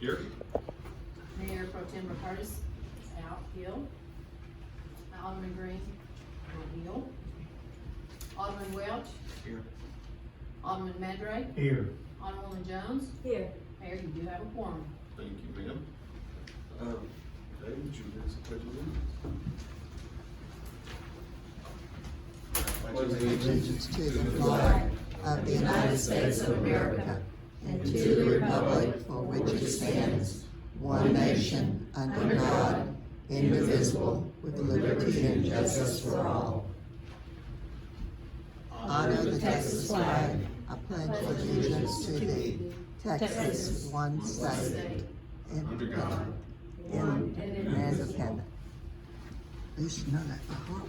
Here. Mayor Pro Tem Rupertus is out. Gil. Alderman Green, Gil. Alderman Welch. Here. Alderman Madray. Here. Alderwoman Jones. Here. Mayor, you do have a quorum. Thank you, ma'am. David, would you lead us a pledge of allegiance? Allegiance to the flag of the United States of America and to the republic for which it stands, one nation, under God, indivisible, with liberty and justice for all. Honor the Texas flag. I pledge allegiance to thee, Texas, one state, Under God. independent. At least you know that by heart.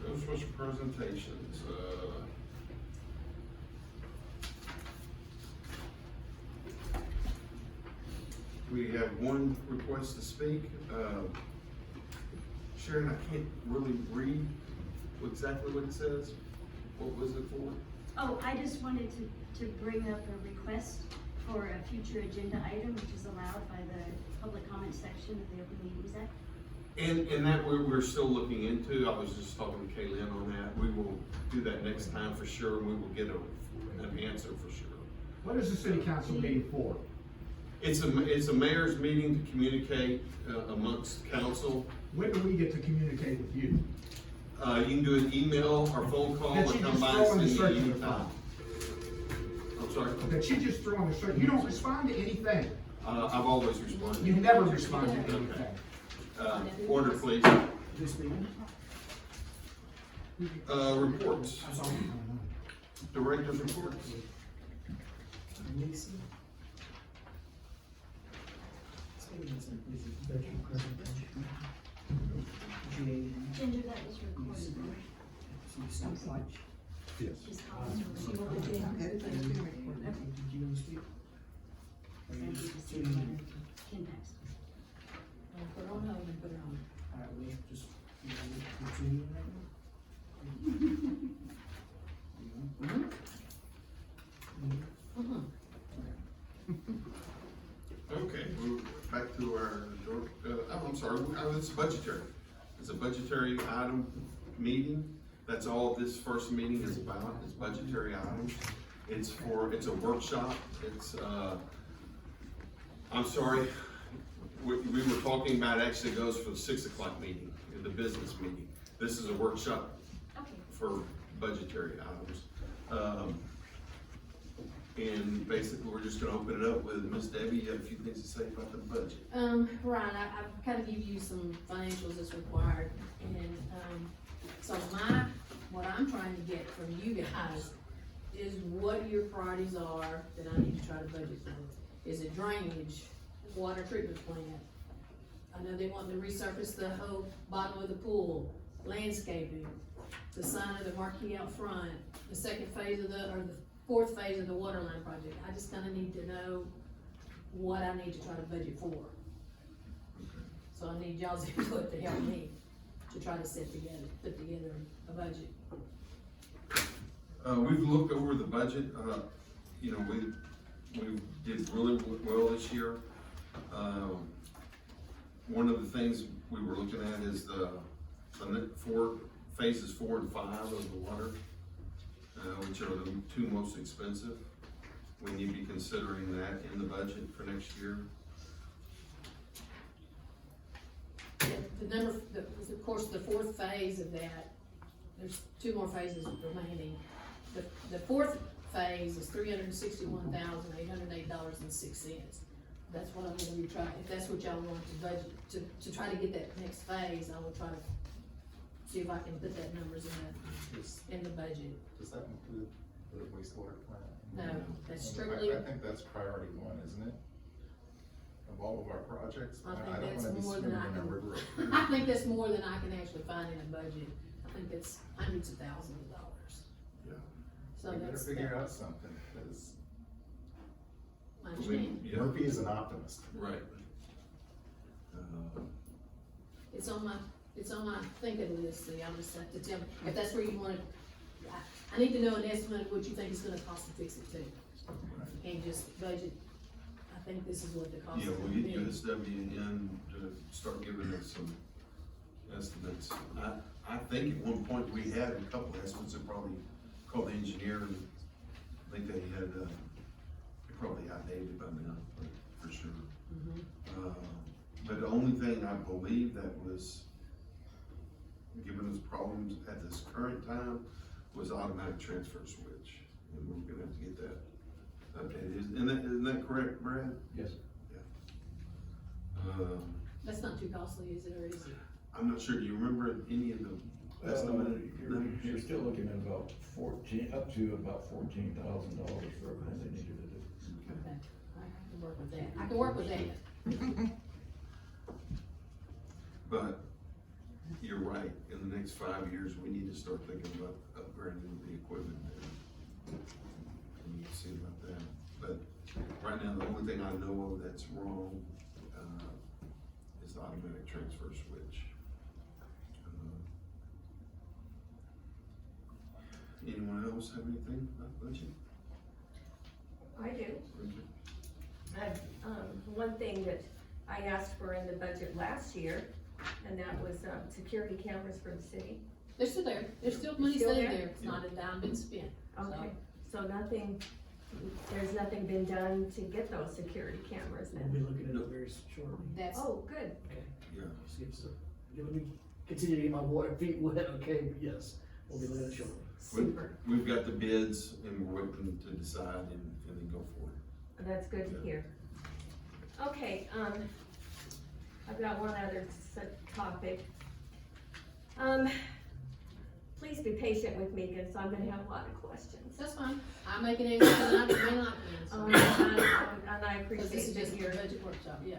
Those was presentations. We have one request to speak. Sharon, I can't really read exactly what it says. What was it for? Oh, I just wanted to bring up a request for a future agenda item, which is allowed by the public comment section of the Open Meetings Act. And that we're still looking into. I was just talking to Kaylin on that. We will do that next time for sure, and we will get an answer for sure. What is the city council meeting for? It's a mayor's meeting to communicate amongst council. When do we get to communicate with you? You can do an email or phone call That or you come just by throw in and the see me circular anytime. file. I'm sorry? That you just throw on the circular, you don't respond to anything. I've always responded. You never respond to anything. Order, please. Reports. Director's reports. Ginger, that was recorded. Yes. His comments were recorded. Ken Paxton. Put it on hold and put it on. Okay, we're back to our, I'm sorry, it's budgetary. It's a budgetary item meeting. That's all this first meeting is about, is budgetary items. It's a workshop. I'm sorry, we were talking about actually goes for the 6 o'clock meeting, the business meeting. This is a workshop Okay. for budgetary items. And basically, we're just gonna open it up with Miss Debbie. You have a few things to say about the budget. Ryan, I kind of give you some financials that's required, and, so what I'm trying to get from you guys is what your priorities are that I need to try to budget for. Is it drainage, water treatment plant? I know they want to resurface the whole bottom of the pool, landscaping, the sign of the marquee out front, the second phase of the fourth phase of the waterline project. I just kinda need to know what I need to try to budget for. So I need y'all's input to help me to try to put together a budget. We've looked over the budget. You know, we did really well this year. One of the things we were looking at is the phases 4 and 5 of the water, which are the two most expensive. We need to be considering that in the budget for next year. Of course, the fourth phase of that, there's 2 more phases remaining. The fourth phase is $361,808.06. That's what I'm gonna be trying, if that's what y'all want to budget, to try to get that next phase, I will try to see if I can put that numbers in the budget. Does that include the wastewater plant? No, that's strictly, I think that's priority 1, isn't it? Of all of our projects? I think don't that's wanna be more than I screwing can, numbers. I think that's more than I can actually find in a budget. I think that's hundreds of thousands of dollars. Yeah. So We better that's, figure out something, because I understand. Yeah, Murphy is an optimist. right. It's on my thinking list, so y'all just have to tell me, if that's where you want it. I need to know an estimate of what you think it's gonna cost to fix it too. You can't just budget, I think this is what the cost Yeah, is we'll gonna get be. USW in to start giving us some estimates. I think at one point we had a couple estimates that probably called the engineer, and I think they had, they're probably outdated by now, for sure. Mhm. But the only thing I believe that was giving us problems at this current time was automatic transfer switch, and we're gonna have to get that updated. Isn't that correct, Brad? Yes. That's not too costly, is it, or is it? I'm not sure, do you remember any of the estimated? You're still looking at about up to about $14,000 for everything they needed to do. Okay, I can work with that, I can work with that. But you're right, in the next 5 years, we need to start thinking about upgrading the equipment. And you can see about that, but right now, the only thing I know of that's wrong, is the automatic transfer switch. Anyone else have anything about budget? I do. Okay. One thing that I asked for in the budget last year, and that was, security cameras for the city. They're still there, there's still money Still sitting there? there, it's not a dime been spent. So, Okay, so there's nothing been done to get those security cameras We'll then? be looking at it very shortly. That's, Oh, good. Okay, Yeah, see if so. Let me continue to get my feet wet, okay, but yes, we'll be looking at it shortly. Super. we've got the bids and we're waiting to decide and then go for it. That's good to hear. Okay, I've got one other topic. Please be patient with me, because I'm gonna have a lot of questions. that's fine, I make an answer, and I may not And answer. I Because this is appreciate just that a you're, budget workshop, yeah.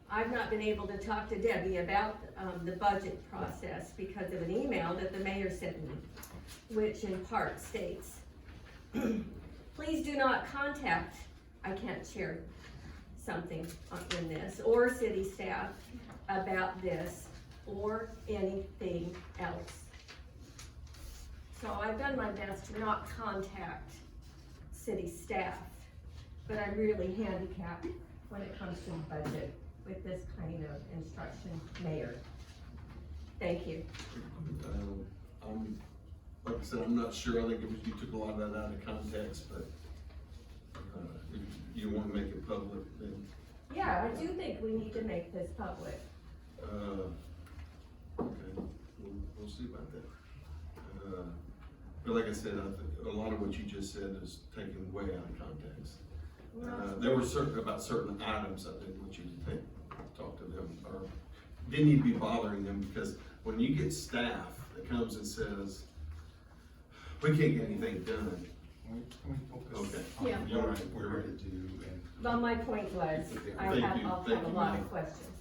I've not been able to talk to Debbie about, the budget process because of an email that the mayor sent me, which in part states, please do not contact, I can't share something in this, or city staff about this, or anything else. So I've done my best to not contact city staff, but I'm really handicapped when it comes to the budget with this kind of instruction, Mayor. Thank you. Like I said, I'm not sure, I think you took a lot of that out of context, but, if you wanna make it public, then, Yeah, I do think we need to make this public. okay, we'll see about that. But like I said, I think a lot of what you just said is taken way out of context. There were about certain items I didn't want you to talk to them, or didn't need to be bothering them, because when you get staff that comes and says, we can't get anything done. Can we focus Okay. on Yeah. You're what right. we're going to do and? But my point was, I'll Thank have you. a Thank you, lot ma'am. of questions.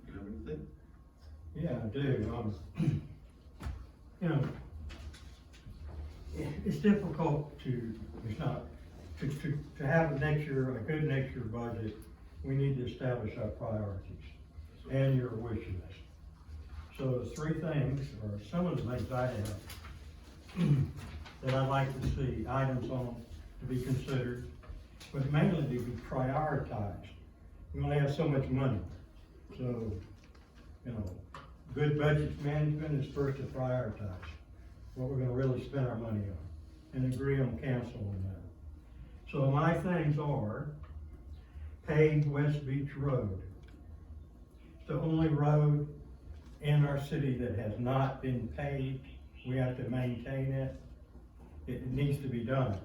You have anything? Yeah, I do, you know, it's difficult to have a good next year budget, we need to establish our priorities and your wish list. So the three things, or some of the things I have, that I'd like to see items on to be considered, but mainly to be prioritized. We only have so much money, so, you know, good budget management is first to prioritize what we're gonna really spend our money on, and agree on council on that. So my things are paved West Beach Road. It's the only road in our city that has not been paved. We have to maintain it. It needs to be done.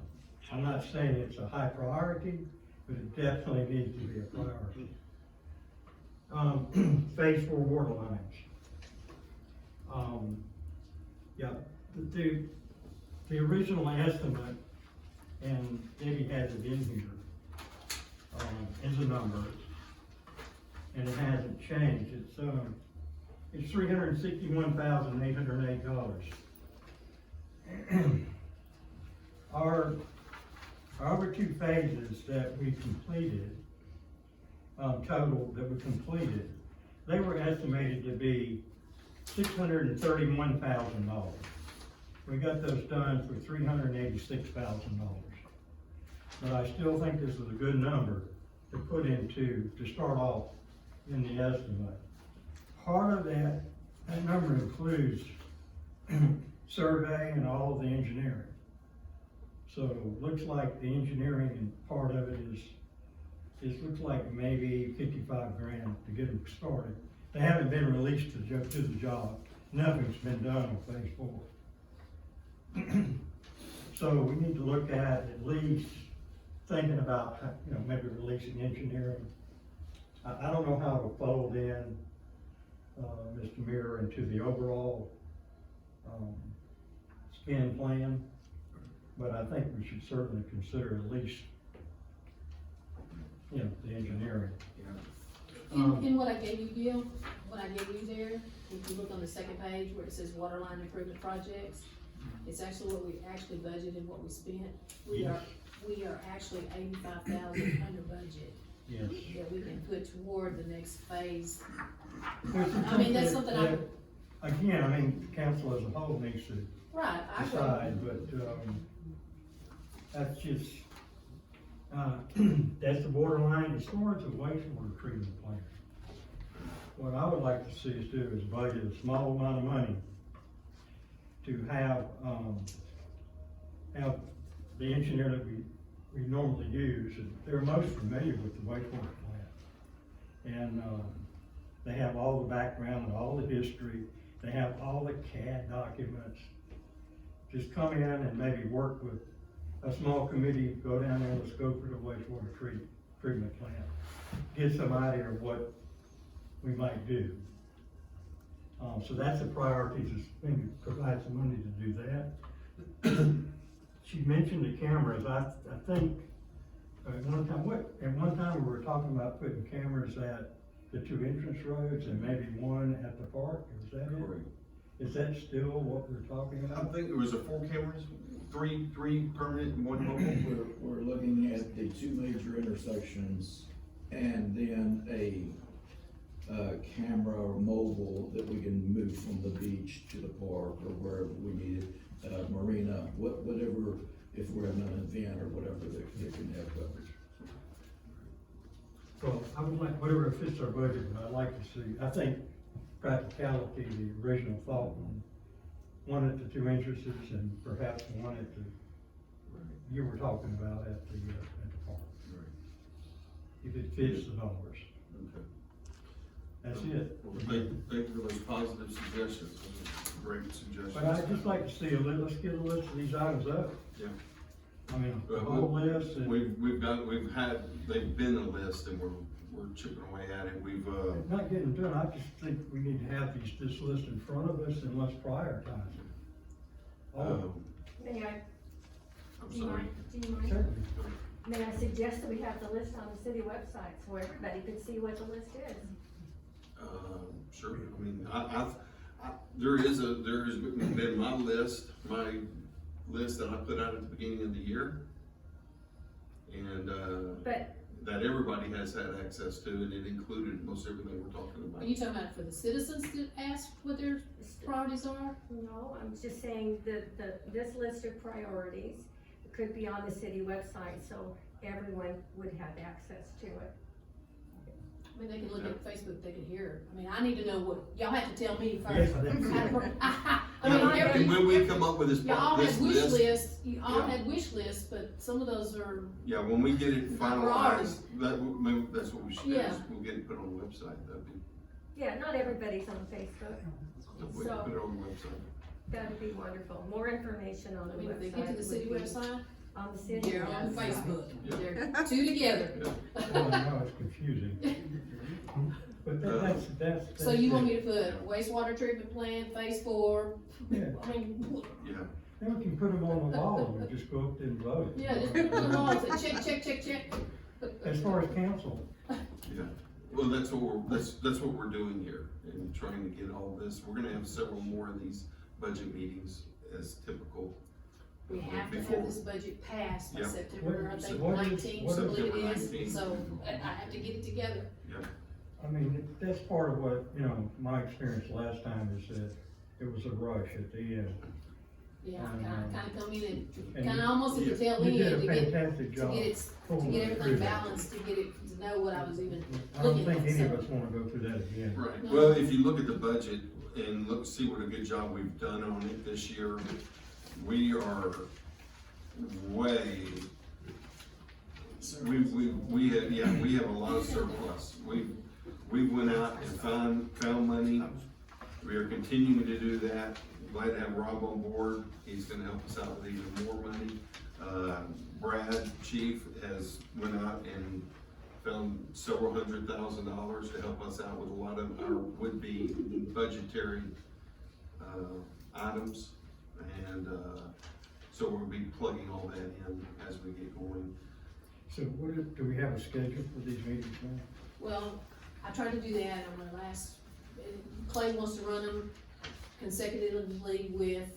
I'm not saying it's a high priority, but it definitely needs to be a priority. Phase 4 water lines. Yeah, the original estimate, and Debbie has it in here, is a number, and it hasn't changed. It's It's $361,808. Our other two phases that we completed, total that we completed, they were estimated to be $631,000. We got those done for $386,000. But I still think this is a good number to put into, to start off in the estimate. Part of that number includes survey and all of the engineering. So it looks like the engineering and part of it looks like maybe 55 grand to get them started. They haven't been released to the job. Nothing's been done on phase 4. So we need to look at least thinking about, maybe releasing engineering. I don't know how to fold in, Mr. Mayor, into the overall, spend plan, but I think we should certainly consider at least, the engineering. In what I gave you, Gil, what I gave you there, if you look on the second page where it says waterline improvement projects, it's actually what we actually budgeted, what we spent. We are actually 85,000 under budget. Yes. That we can put toward the next phase. There's some I mean, that's things something that- Again, the council as a whole needs to Right, I agree. decide, but, that's just, that's the borderline as far as the wastewater treatment plant. What I would like to see us do is budget a small amount of money to have the engineer that we normally use, and they're most familiar with the wastewater plant. And, they have all the background and all the history, they have all the CAD documents. Just come in and maybe work with a small committee, go down there, let's go for the wastewater treatment plant. Get some idea of what we might do. So that's the priorities, is maybe provide some money to do that. She mentioned the cameras. I think at one time we were talking about putting cameras at the two entrance roads and maybe one at the park. Is that it? Correct. Is that still what we're talking I about? think it was 4 cameras, three permanent and 1 mobile. We're looking at the 2 major intersections and then a camera or mobile that we can move from the beach to the park or wherever we need it, marina, whatever, if we're having an event or whatever, they can have coverage. Well, I would like, whatever fits our budget, but I'd like to see, I think practicality, the original thought, one at the 2 entrances and perhaps one at the, you were talking about at the park. If it fits the dollars. Okay. That's it. Well, thank you for those positive suggestions. Those are great suggestions. But I'd just like to see let's get a list of these items up. Yeah. I mean, a whole list and. They've been a list and we're chipping away at it. Not getting done, I just think we need to have this list in front of us and let's prioritize it. May I, I'm do you sorry. mind, Certainly. may I suggest that we have the list on the city website so everybody can see what the list is? Sure, I mean, there has been my list that I put out at the beginning of the year. And, But that everybody has had access to, and it included most everything we're talking about. Are you talking about for the citizens to ask what their priorities are? no, I'm just saying that this list of priorities could be on the city website, so everyone would have access to it. I mean, they can look at Facebook, they can hear. I mean, I need to know what, y'all have to tell me Yes, first. I think so. I mean, And when we come up with y'all this had wish list, lists, you all Yeah. had wish lists, but some of those are, yeah, when we get it Priorities. finalized, maybe that's what we should do, Yeah. is we'll get it put on the website. That'd be, Yeah, not everybody's on Facebook, we can put it on the website. that'd be wonderful, more information on I the mean, if they website. get to the city would be- website, On the city they're on website. Facebook. Yeah. They're two together. Well, no, it's confusing. But that's. So you want me to put wastewater treatment plant, phase 4? Yeah. I mean, Yeah, Then we can put them on the wall and just go up there and vote. yeah, just put them all, say check, check, check, check. As far as council, yeah. Well, that's what we're doing here, and trying to get all this. We're gonna have several more of these budget meetings as typical. We have to Before- have this budget passed by Yep. September, I think, What is- nineteenth, what I is- believe it September is, so I have to get it together. Yeah, I mean, that's part of what, you know, my experience last time is that it was a rush at the end. Yeah, And, kinda come in and, and kinda almost at the tail You end did a to get, fantastic job. to pulling get it everything through. balanced, to get it, to know what I was even I don't looking think at, any of so. us wanna go through that again. right. No. Well, if you look at the budget and look, see what a good job we've done on it this year, we are way, we have a lot of surplus. We went out and found money. We are continuing to do that. Glad to have Rob on board. He's gonna help us out with even more money. Brad, chief, has went out and found several $100,000 to help us out with a lot of our would-be budgetary, items. And, so we'll be plugging all that in as we get going. So do we have a schedule for these meetings now? Well, I tried to do that on my last, Clay wants to run them consecutively with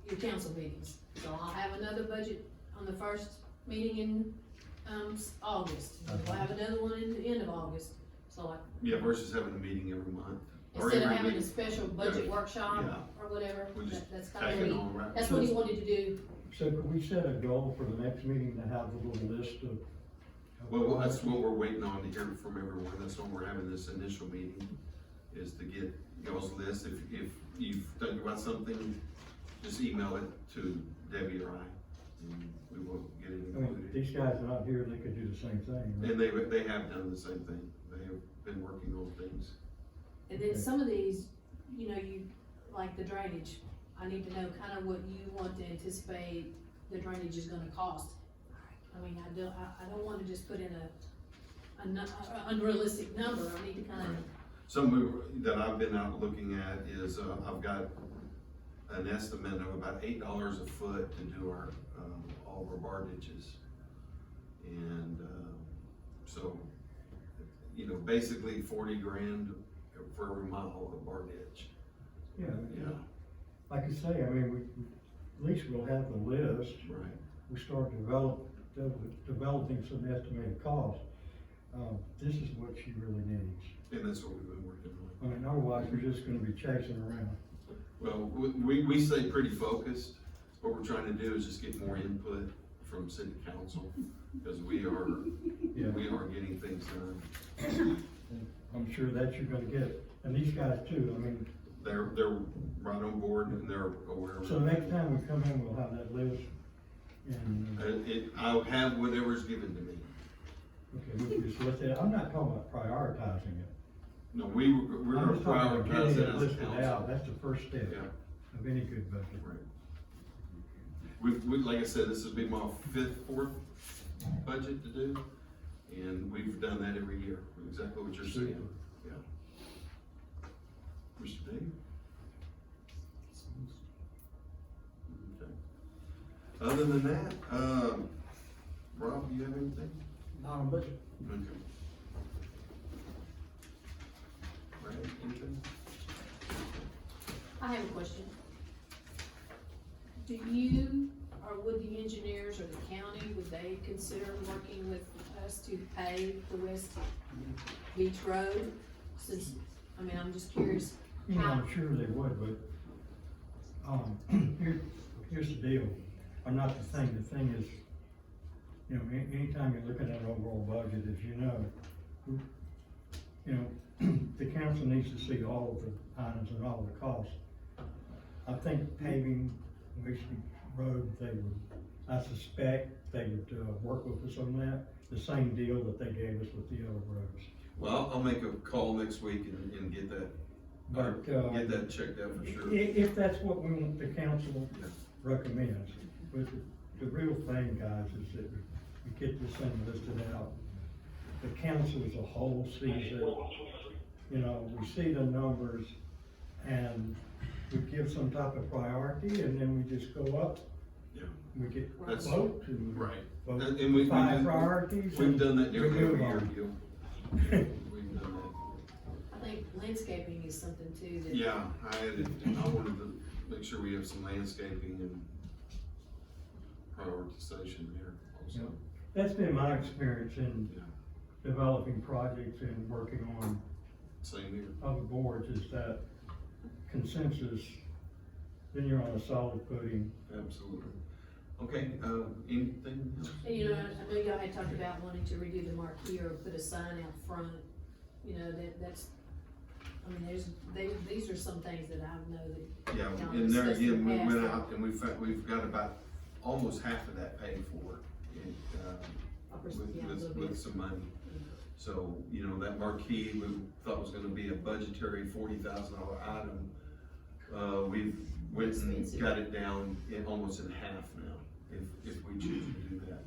your council meetings. So I'll have another budget on the first meeting in, August. We'll have another one in the end of August, so Yeah, versus having a meeting every month. Or instead of every having a week. special budget Yeah. workshop Yeah. or whatever, We just that's tag kinda it what on right. that's what he wanted to do. So could we set a goal for the next meeting to have a little list of? Well, that's what we're waiting on to hear from everyone. That's why we're having this initial meeting, is to get y'all's list. If you've thought about something, just email it to Debbie or I, and we will get it I mean, included. these guys are not here, they could do the same thing, right? And they have done the same thing. They have been working on things. And then Okay. some of these, you know, like the drainage, I need to know kind of what you want to anticipate the drainage is gonna cost. I mean, I don't wanna just put in a unrealistic number, I need to kind of, Some that I've been out looking at is, I've got an estimate of about $8 a foot to do our, all of our bar ditches. And, so, you know, basically 40 grand for every mile of bar ditch. Yeah, Yeah, like I say, I mean, at least we'll have the list, right. we start developing some estimated costs. This is what she really needs. And that's what we've been working I on. mean, otherwise, we're just gonna be chasing around. Well, we stay pretty focused. What we're trying to do is just get more input from city council, because we are getting things done. And I'm sure that you're gonna get it, and these guys too, I mean, They're right on board and they're aware of it. so next time we come in, we'll have that list. And, I'll have whatever's given to me. okay, we can just look at it, I'm not talking about prioritizing it. No, we're I'm gonna just talking about prioritize getting it it as a listed out, council. that's the first step Yeah, of any good budget. right. We, like I said, this will be my fourth budget to do, and we've done that every year, exactly what you're saying, yeah. Mr. Dave? Okay. Other than that, Rob, do you have anything? Not on budget. Okay. Brad, anything? I have a question. Do you, or would the engineers or the county, would they consider working with us to pave the West Beach Road? Since, I mean, I'm just curious, Yeah, how, I'm sure they would, but, here's the deal, or not the thing is, you know, anytime you're looking at an overall budget, as you know, the council needs to see all of the items and all the costs. I think paving West Beach Road, I suspect they would, work with us on that, the same deal that they gave us with the other roads. Well, I'll make a call next week and get that, But, get that checked out for sure. If that's what we want, the council Yeah. recommends, but the real thing, guys, is that we get this thing listed out. The council as a whole sees it, you know, we see the numbers, and we give some type of priority, and then we just go up. Yeah. We get That's- vote and Right. vote And we five do- priorities. We've and done that we every move year, on. Gil. landscaping is something too that. Yeah, I wanted to make sure we have some landscaping and prioritization there also. That's been my experience in Yeah, developing projects and working on same here. other boards, is that consensus, then you're on a solid footing. Absolutely. Okay, anything else? And you know, I know y'all had talked about wanting to redo the marquee or put a sign out front, you know, that's, I mean, these are some things that I know that. Yeah, y'all and there discussed in again, we the past went that- out and we've got about almost half of that paid for, and, Yeah, a little with bit. some money. So, you know, that marquee we thought was gonna be a budgetary $40,000 item. We went and Expensive. got it down almost in half now, if we choose to do that.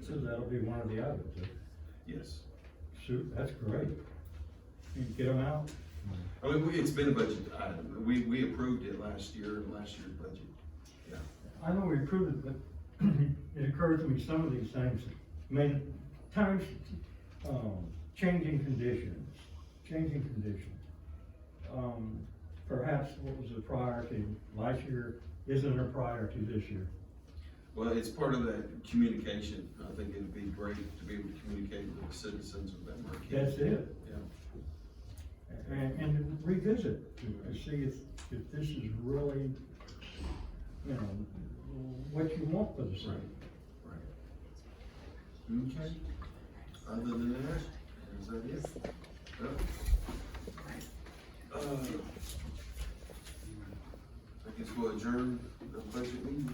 So that'll be one of the items. Yes. Shoot, that's great. You get them out? I mean, it's been a budget item. We approved it last year's budget. Yeah. I know we approved it, but it occurred to me, some of these things, I mean, times, changing conditions. Perhaps what was a priority last year isn't a priority this year. Well, it's part of that communication. I think it'd be great to be able to communicate with the citizens of that marquee. That's it. Yeah. And revisit to see if this is really, you know, what you want for the city. Right. Okay. Other than that, is that it? I guess we'll adjourn the budget meeting.